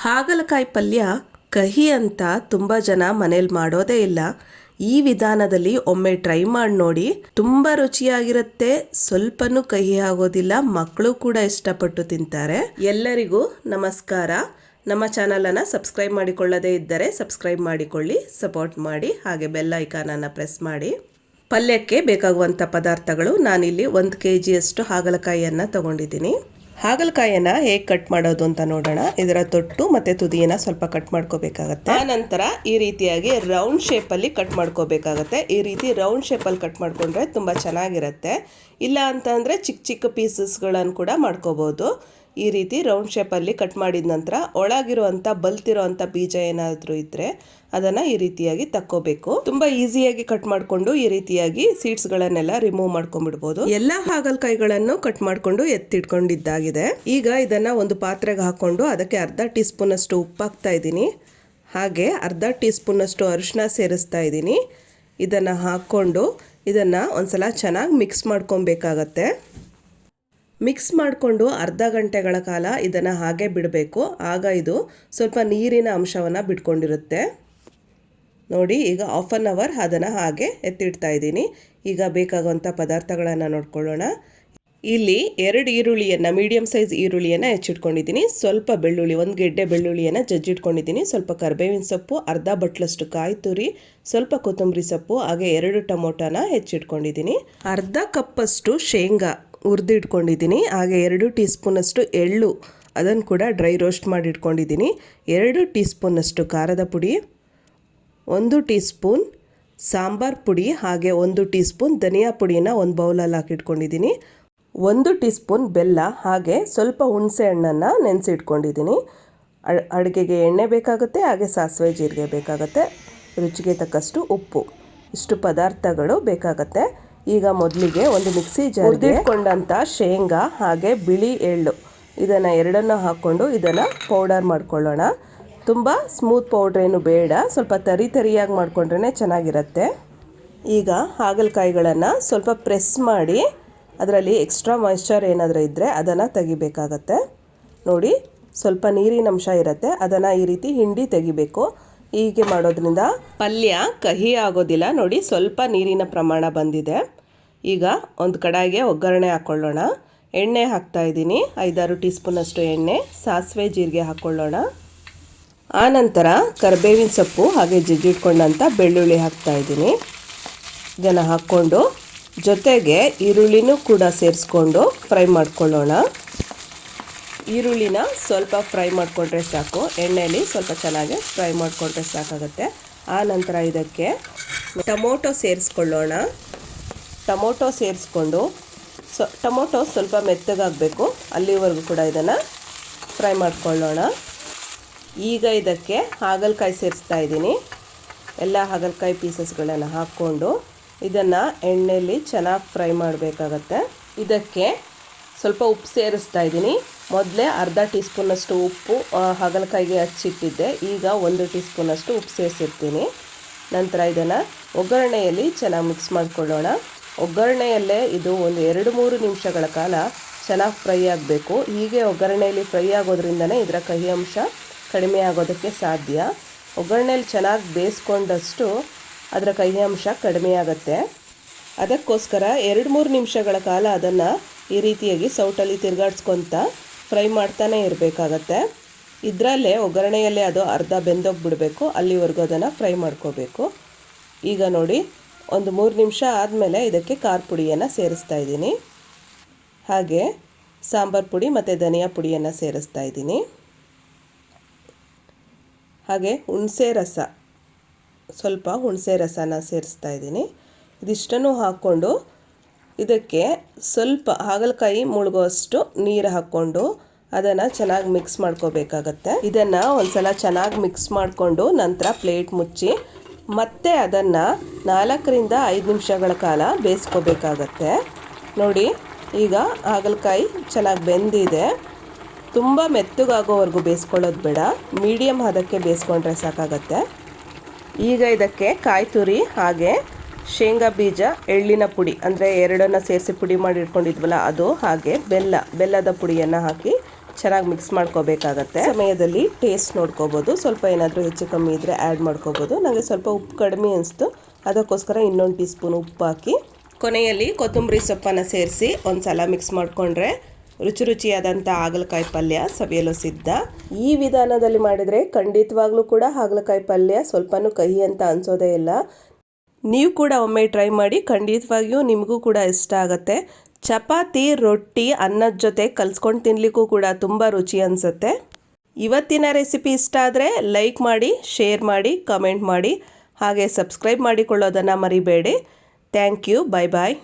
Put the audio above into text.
ಹಾಗಲಕಾಯಿ ಪಲ್ಯ ಕಹಿ ಅಂತ ತುಂಬ ಜನ ಮನೇಲಿ ಮಾಡೋದೇ ಇಲ್ಲ. ಈ ವಿಧಾನದಲ್ಲಿ ಒಮ್ಮೆ ಟ್ರೈ ಮಾಡಿ ನೋಡಿ. ತುಂಬ ರುಚಿಯಾಗಿರುತ್ತೆ, ಸ್ವಲ್ಪನೂ ಕಹಿ ಆಗೋದಿಲ್ಲ, ಮಕ್ಕಳು ಕೂಡ ಇಷ್ಟಪಟ್ಟು ತಿಂತಾರೆ. ಎಲ್ಲರಿಗೂ ನಮಸ್ಕಾರ. ನಮ್ಮ ಚಾನಲನ್ನು ಸಬ್ಸ್ಕ್ರೈಬ್ ಮಾಡಿಕೊಳ್ಳದೇ ಇದ್ದರೆ ಸಬ್ಸ್ಕ್ರೈಬ್ ಮಾಡಿಕೊಳ್ಳಿ, ಸಪೋರ್ಟ್ ಮಾಡಿ, ಹಾಗೆ ಬೆಲ್ ಐಕಾನನ್ನು ಪ್ರೆಸ್ ಮಾಡಿ. ಪಲ್ಯಕ್ಕೆ ಬೇಕಾಗುವಂಥ ಪದಾರ್ಥಗಳು, ನಾನಿಲ್ಲಿ 1 kg ಹಾಗಲಕಾಯಿಯನ್ನು ತಗೊಂಡಿದ್ದೀನಿ. ಹಾಗಲಕಾಯಿಯನ್ನು ಹೇಗೆ ಕಟ್ ಮಾಡೋದು ಅಂತ ನೋಡೋಣ. ಇದರ ತೊಟ್ಟು ಮತ್ತು ತುದಿಯನ್ನು ಸ್ವಲ್ಪ ಕಟ್ ಮಾಡ್ಕೋಬೇಕಾಗತ್ತೆ. ಆ ನಂತರ ಈ ರೀತಿಯಾಗಿ ರೌಂಡ್ ಶೇಪಲ್ಲಿ ಕಟ್ ಮಾಡ್ಕೋಬೇಕಾಗತ್ತೆ. ಈ ರೀತಿ ರೌಂಡ್ ಶೇಪಲ್ಲಿ ಕಟ್ ಮಾಡಿಕೊಂಡ್ರೆ ತುಂಬ ಚೆನ್ನಾಗಿರುತ್ತೆ. ಇಲ್ಲ ಅಂತಂದರೆ ಚಿಕ್ಕ ಚಿಕ್ಕ ಪೀಸಸ್ಗಳನ್ನು ಕೂಡ ಮಾಡ್ಕೋಬೋದು. ಈ ರೀತಿ ರೌಂಡ್ ಶೇಪಲ್ಲಿ ಕಟ್ ಮಾಡಿದ ನಂತರ ಒಳಗಿರುವಂಥ ಬಲ್ತಿರೋವಂಥ ಬೀಜ ಏನಾದರೂ ಇದ್ದರೆ ಅದನ್ನು ಈ ರೀತಿಯಾಗಿ ತಕ್ಕೋಬೇಕು. ತುಂಬ ಈಸಿಯಾಗಿ ಕಟ್ ಮಾಡಿಕೊಂಡು ಈ ರೀತಿಯಾಗಿ ಸೀಡ್ಸ್ಗಳನ್ನೆಲ್ಲ ರಿಮೂವ್ ಮಾಡ್ಕೊಂಡ್ಬಿಡ್ಬೋದು. ಎಲ್ಲ ಹಾಗಲಕಾಯಿಗಳನ್ನು ಕಟ್ ಮಾಡಿಕೊಂಡು ಎತ್ತಿಟ್ಕೊಂಡಿದ್ದಾಗಿದೆ. ಈಗ ಇದನ್ನು ಒಂದು ಪಾತ್ರೆಗೆ ಹಾಕ್ಕೊಂಡು ಅದಕ್ಕೆ ಅರ್ಧ ಟೀ ಸ್ಪೂನಷ್ಟು ಉಪ್ಪು ಹಾಕ್ತಾ ಇದ್ದೀನಿ. ಹಾಗೆ ಅರ್ಧ ಟೀ ಸ್ಪೂನಷ್ಟು ಅರಿಶಿನ ಸೇರಿಸ್ತಾ ಇದ್ದೀನಿ. ಇದನ್ನು ಹಾಕ್ಕೊಂಡು ಇದನ್ನು ಒಂದ್ಸಲ ಚೆನ್ನಾಗಿ ಮಿಕ್ಸ್ ಮಾಡ್ಕೊಬೇಕಾಗತ್ತೆ. ಮಿಕ್ಸ್ ಮಾಡಿಕೊಂಡು ಅರ್ಧ ಗಂಟೆಗಳ ಕಾಲ ಇದನ್ನು ಹಾಗೆ ಬಿಡಬೇಕು. ಆಗ ಇದು ಸ್ವಲ್ಪ ನೀರಿನ ಅಂಶವನ್ನು ಬಿಟ್ಕೊಂಡಿರುತ್ತೆ. ನೋಡಿ, ಈಗ 1/2 hour ಅದನ್ನು ಹಾಗೆ ಎತ್ತಿಡ್ತಾ ಇದ್ದೀನಿ. ಈಗ ಬೇಕಾಗುವಂಥ ಪದಾರ್ಥಗಳನ್ನು ನೋಡ್ಕೊಳ್ಳೋಣ. ಇಲ್ಲಿ 2 ಈರುಳ್ಳಿಯನ್ನು, ಮೀಡಿಯಮ್ ಸೈಜ್ ಈರುಳ್ಳಿಯನ್ನು ಹೆಚ್ಚಿಟ್ಕೊಂಡಿದ್ದೀನಿ. ಸ್ವಲ್ಪ ಬೆಳ್ಳುಳ್ಳಿ, 1 ಗೆಡ್ಡೆ ಬೆಳ್ಳುಳ್ಳಿಯನ್ನು ಜಜ್ಜಿಟ್ಕೊಂಡಿದ್ದೀನಿ. ಸ್ವಲ್ಪ ಕರಿಬೇವಿನ ಸೊಪ್ಪು, ಅರ್ಧ ಬಟ್ಲಷ್ಟು ಕಾಯಿ ತುರಿ, ಸ್ವಲ್ಪ ಕೊತ್ತಂಬರಿ ಸೊಪ್ಪು, ಹಾಗೆ 2 ಟೊಮೊಟೊನ ಹೆಚ್ಚಿಟ್ಕೊಂಡಿದ್ದೀನಿ. ಅರ್ಧ ಕಪ್ಪಷ್ಟು ಶೇಂಗಾ ಹುರಿದಿಟ್ಕೊಂಡಿದ್ದೀನಿ. ಹಾಗೆ 2 ಟೀ ಸ್ಪೂನಷ್ಟು ಎಳ್ಳು, ಅದನ್ನು ಕೂಡ ಡ್ರೈ ರೋಸ್ಟ್ ಮಾಡಿ ಇಟ್ಕೊಂಡಿದ್ದೀನಿ. 2 ಟೀ ಸ್ಪೂನಷ್ಟು ಖಾರದ ಪುಡಿ, 1 ಟೀ ಸ್ಪೂನ್ ಸಾಂಬಾರ್ ಪುಡಿ, ಹಾಗೆ 1 ಟೀ ಸ್ಪೂನ್ ಧನಿಯಾ ಪುಡಿನ ಒಂದು ಬೌಲಲ್ಲಿ ಹಾಕಿಟ್ಕೊಂಡಿದ್ದೀನಿ. 1 ಟೀ ಸ್ಪೂನ್ ಬೆಲ್ಲ, ಹಾಗೆ ಸ್ವಲ್ಪ ಹುಣಸೆ ಹಣ್ಣನ್ನು ನೆನೆಸಿಟ್ಕೊಂಡಿದ್ದೀನಿ. ಅಡುಗೆಗೆ ಎಣ್ಣೆ ಬೇಕಾಗುತ್ತೆ, ಹಾಗೆ ಸಾಸಿವೆ ಜೀರಿಗೆ ಬೇಕಾಗುತ್ತೆ, ರುಚಿಗೆ ತಕ್ಕಷ್ಟು ಉಪ್ಪು, ಇಷ್ಟು ಪದಾರ್ಥಗಳು ಬೇಕಾಗುತ್ತೆ. ಈಗ ಮೊದಲಿಗೆ ಒಂದು ಮಿಕ್ಸಿ ಜಾರ್ಗೆ ಹುರಿದಿಟ್ಕೊಂಡಂಥ ಶೇಂಗಾ ಹಾಗೆ ಬಿಳಿ ಎಳ್ಳು ಇದನ್ನು ಎರಡನ್ನು ಹಾಕ್ಕೊಂಡು ಇದನ್ನು ಪೌಡರ್ ಮಾಡ್ಕೊಳ್ಳೋಣ. ತುಂಬ ಸ್ಮೂತ್ ಪೌಡ್ರ್ ಏನು ಬೇಡ, ಸ್ವಲ್ಪ ತರಿಯಾಗಿ ಮಾಡ್ಕೊಂಡ್ರೆ ಚೆನ್ನಾಗಿರುತ್ತೆ. ಈಗ ಹಾಗಲಕಾಯಿಗಳನ್ನು ಸ್ವಲ್ಪ ಪ್ರೆಸ್ ಮಾಡಿ ಅದರಲ್ಲಿ ಎಕ್ಸ್ಟ್ರಾ ಮಾಯ್ಶ್ಚರ್ ಏನಾದರೂ ಇದ್ದರೆ ಅದನ್ನು ತೆಗಿಬೇಕಾಗತ್ತೆ. ನೋಡಿ, ಸ್ವಲ್ಪ ನೀರಿನ ಅಂಶ ಇರುತ್ತೆ, ಅದನ್ನು ಈ ರೀತಿ ಹಿಂಡಿ ತೆಗಿಬೇಕು. ಹೀಗೆ ಮಾಡೋದ್ರಿಂದ ಪಲ್ಯ ಕಹಿ ಆಗೋದಿಲ್ಲ. ನೋಡಿ, ಸ್ವಲ್ಪ ನೀರಿನ ಪ್ರಮಾಣ ಬಂದಿದೆ. ಈಗ ಒಂದು ಕಡಾಯಿಗೆ ಒಗ್ಗರಣೆ ಹಾಕ್ಕೊಳ್ಳೋಣ. ಎಣ್ಣೆ ಹಾಕ್ತಾ ಇದ್ದೀನಿ, 5-6 ಟೀ ಸ್ಪೂನಷ್ಟು ಎಣ್ಣೆ, ಸಾಸಿವೆ ಜೀರಿಗೆ ಹಾಕ್ಕೊಳ್ಳೋಣ. ಆನಂತರ ಕರಿಬೇವಿನ ಸೊಪ್ಪು ಹಾಗೆ ಜಜ್ಜಿಟ್ಕೊಂಡಂಥ ಬೆಳ್ಳುಳ್ಳಿ ಹಾಕ್ತಾ ಇದ್ದೀನಿ. ಇದನ್ನು ಹಾಕ್ಕೊಂಡು ಜೊತೆಗೆ ಈರುಳ್ಳಿನೂ ಕೂಡ ಸೇರಿಸ್ಕೊಂಡು ಫ್ರೈ ಮಾಡ್ಕೊಳ್ಳೋಣ. ಈರುಳ್ಳಿನ ಸ್ವಲ್ಪ ಫ್ರೈ ಮಾಡಿಕೊಂಡ್ರೆ ಸಾಕು, ಎಣ್ಣೆಯಲ್ಲಿ ಸ್ವಲ್ಪ ಚೆನ್ನಾಗಿ ಫ್ರೈ ಮಾಡಿಕೊಂಡ್ರೆ ಸಾಕಾಗುತ್ತೆ. ಆನಂತರ ಇದಕ್ಕೆ ಟೊಮೊಟೊ ಸೇರಿಸ್ಕೊಳ್ಳೋಣ. ಟೊಮೊಟೊ ಸೇರಿಸ್ಕೊಂಡು ಟೊಮೊಟೊ ಸ್ವಲ್ಪ ಮೆತ್ತಗಾಗಬೇಕು, ಅಲ್ಲಿವರೆಗೂ ಕೂಡ ಇದನ್ನು ಫ್ರೈ ಮಾಡ್ಕೊಳ್ಳೋಣ. ಈಗ ಇದಕ್ಕೆ ಹಾಗಲಕಾಯಿ ಸೇರಿಸ್ತಾ ಇದ್ದೀನಿ. ಎಲ್ಲ ಹಾಗಲಕಾಯಿ ಪೀಸಸ್ಗಳನ್ನು ಹಾಕ್ಕೊಂಡು ಇದನ್ನು ಎಣ್ಣೆಯಲ್ಲಿ ಚೆನ್ನಾಗಿ ಫ್ರೈ ಮಾಡಬೇಕಾಗತ್ತೆ. ಇದಕ್ಕೆ ಸ್ವಲ್ಪ ಉಪ್ಪು ಸೇರಿಸ್ತಾ ಇದ್ದೀನಿ. ಮೊದಲೇ ಅರ್ಧ ಟೀ ಸ್ಪೂನಷ್ಟು ಉಪ್ಪು ಹಾಗಲಕಾಯಿಗೆ ಹಚ್ಚಿಟ್ಟಿದ್ದೆ, ಈಗ 1 ಟೀ ಸ್ಪೂನಷ್ಟು ಉಪ್ಪು ಸೇರಿಸಿರ್ತೀನಿ. ನಂತರ ಇದನ್ನು ಒಗ್ಗರಣೆಯಲ್ಲಿ ಚೆನ್ನಾಗಿ ಮಿಕ್ಸ್ ಮಾಡಿಕೊಳ್ಳೋಣ. ಒಗ್ಗರಣೆಯಲ್ಲೇ ಇದು ಒಂದು 2-3 ನಿಮಿಷಗಳ ಕಾಲ ಚೆನ್ನಾಗಿ ಫ್ರೈ ಆಗಬೇಕು. ಹೀಗೆ ಒಗ್ಗರಣೆಯಲ್ಲಿ ಫ್ರೈ ಆಗೋದ್ರಿಂದನೇ ಇದರ ಕಹಿ ಅಂಶ ಕಡಿಮೆ ಆಗೋದಕ್ಕೆ ಸಾಧ್ಯ. ಒಗ್ಗರಣೆಯಲ್ಲಿ ಚೆನ್ನಾಗಿ ಬೇಯಿಸ್ಕೊಂಡಷ್ಟು ಅದರ ಕಹಿ ಅಂಶ ಕಡಿಮೆ ಆಗುತ್ತೆ. ಅದಕ್ಕೋಸ್ಕರ 2-3 ನಿಮಿಷಗಳ ಕಾಲ ಅದನ್ನು ಈ ರೀತಿಯಾಗಿ ಸೌಟಲ್ಲಿ ತಿರುಗಾಡ್ಸ್ಕೊತ ಫ್ರೈ ಮಾಡ್ತಾನೆ ಇರಬೇಕಾಗತ್ತೆ. ಇದರಲ್ಲೇ ಒಗ್ಗರಣೆಯಲ್ಲೇ ಅದು ಅರ್ಧ ಬೆಂದೋಗಿಬಿಡಬೇಕು, ಅಲ್ಲಿವರೆಗೂ ಅದನ್ನು ಫ್ರೈ ಮಾಡ್ಕೋಬೇಕು. ಈಗ ನೋಡಿ, ಒಂದು 3 ನಿಮಿಷ ಆದಮೇಲೆ ಇದಕ್ಕೆ ಖಾರ ಪುಡಿಯನ್ನು ಸೇರಿಸ್ತಾ ಇದ್ದೀನಿ. ಹಾಗೆ ಸಾಂಬಾರು ಪುಡಿ ಮತ್ತು ಧನಿಯಾ ಪುಡಿಯನ್ನು ಸೇರಿಸ್ತಾ ಇದ್ದೀನಿ. ಹಾಗೆ ಹುಣಸೆ ರಸ, ಸ್ವಲ್ಪ ಹುಣಸೆ ರಸನ ಸೇರಿಸ್ತಾ ಇದ್ದೀನಿ. ಇದಿಷ್ಟನ್ನು ಹಾಕ್ಕೊಂಡು ಇದಕ್ಕೆ ಸ್ವಲ್ಪ ಹಾಗಲಕಾಯಿ ಮುಳುಗೋಷ್ಟು ನೀರು ಹಾಕ್ಕೊಂಡು ಅದನ್ನು ಚೆನ್ನಾಗಿ ಮಿಕ್ಸ್ ಮಾಡ್ಕೋಬೇಕಾಗತ್ತೆ. ಇದನ್ನು ಒಂದ್ಸಲ ಚೆನ್ನಾಗಿ ಮಿಕ್ಸ್ ಮಾಡಿಕೊಂಡು ನಂತರ ಪ್ಲೇಟ್ ಮುಚ್ಚಿ ಮತ್ತೆ ಅದನ್ನು 4-5 ನಿಮಿಷಗಳ ಕಾಲ ಬೇಯಿಸ್ಕೋಬೇಕಾಗತ್ತೆ. ನೋಡಿ, ಈಗ ಹಾಗಲಕಾಯಿ ಚೆನ್ನಾಗಿ ಬೆಂದಿದೆ. ತುಂಬ ಮೆತ್ತಗಾಗೋವರೆಗೂ ಬೇಯಿಸ್ಕೊಳ್ಳೋದು ಬೇಡ, ಮೀಡಿಯಮ್ ಹದಕ್ಕೆ ಬೇಯಿಸ್ಕೊಂಡ್ರೆ ಸಾಕಾಗತ್ತೆ. ಈಗ ಇದಕ್ಕೆ ಕಾಯಿ ತುರಿ ಹಾಗೆ ಶೇಂಗಾ ಬೀಜ, ಎಳ್ಳಿನ ಪುಡಿ ಅಂದರೆ ಎರಡನ್ನು ಸೇರಿಸಿ ಪುಡಿ ಮಾಡಿ ಇಟ್ಕೊಂಡಿದ್ವಲ್ಲ ಅದು, ಹಾಗೆ ಬೆಲ್ಲದ ಪುಡಿಯನ್ನು ಹಾಕಿ ಚೆನ್ನಾಗಿ ಮಿಕ್ಸ್ ಮಾಡ್ಕೋಬೇಕಾಗತ್ತೆ. ಸಮಯದಲ್ಲಿ ಟೇಸ್ಟ್ ನೋಡ್ಕೋಬೋದು, ಸ್ವಲ್ಪ ಏನಾದರೂ ಹೆಚ್ಚು ಕಮ್ಮಿ ಇದ್ದರೆ ಆ್ಯಡ್ ಮಾಡ್ಕೋಬೋದು. ನನಗೆ ಸ್ವಲ್ಪ ಉಪ್ಪು ಕಡಿಮೆ ಅನಿಸ್ತು, ಅದಕ್ಕೋಸ್ಕರ ಇನ್ನೊಂದು ಟೀ ಸ್ಪೂನ್ ಉಪ್ಪು ಹಾಕಿ ಕೊನೆಯಲ್ಲಿ ಕೊತ್ತಂಬರಿ ಸೊಪ್ಪನ್ನು ಸೇರಿಸಿ ಒಂದು ಸಲ ಮಿಕ್ಸ್ ಮಾಡಿಕೊಂಡ್ರೆ ರುಚಿಯಾದಂಥ ಹಾಗಲಕಾಯಿ ಪಲ್ಯ ಸವಿಯಲು ಸಿದ್ಧ. ಈ ವಿಧಾನದಲ್ಲಿ ಮಾಡಿದರೆ ಖಂಡಿತವಾಗ್ಲೂ ಕೂಡ ಹಾಗಲಕಾಯಿ ಪಲ್ಯ ಸ್ವಲ್ಪನೂ ಕಹಿ ಅಂತ ಅನಿಸೋದೇ ಇಲ್ಲ. ನೀವು ಕೂಡ ಒಮ್ಮೆ ಟ್ರೈ ಮಾಡಿ, ಖಂಡಿತವಾಗಿಯೂ ನಿಮಗೂ ಕೂಡ ಇಷ್ಟ ಆಗುತ್ತೆ. ಚಪಾತಿ, ರೊಟ್ಟಿ, ಅನ್ನದ ಜೊತೆ ಕಲ್ಸ್ಕೊಂಡು ತಿನ್ನಲಿಕ್ಕೂ ಕೂಡ ತುಂಬ ರುಚಿ ಅನಿಸುತ್ತೆ. ಇವತ್ತಿನ ರೆಸಿಪಿ ಇಷ್ಟ ಆದರೆ ಲೈಕ್ ಮಾಡಿ, ಶೇರ್ ಮಾಡಿ, ಕಮೆಂಟ್ ಮಾಡಿ, ಹಾಗೆ ಸಬ್ಸ್ಕ್ರೈಬ್ ಮಾಡಿಕೊಳ್ಳೋದನ್ನು ಮರಿಬೇಡಿ. Thank you. Bye bye.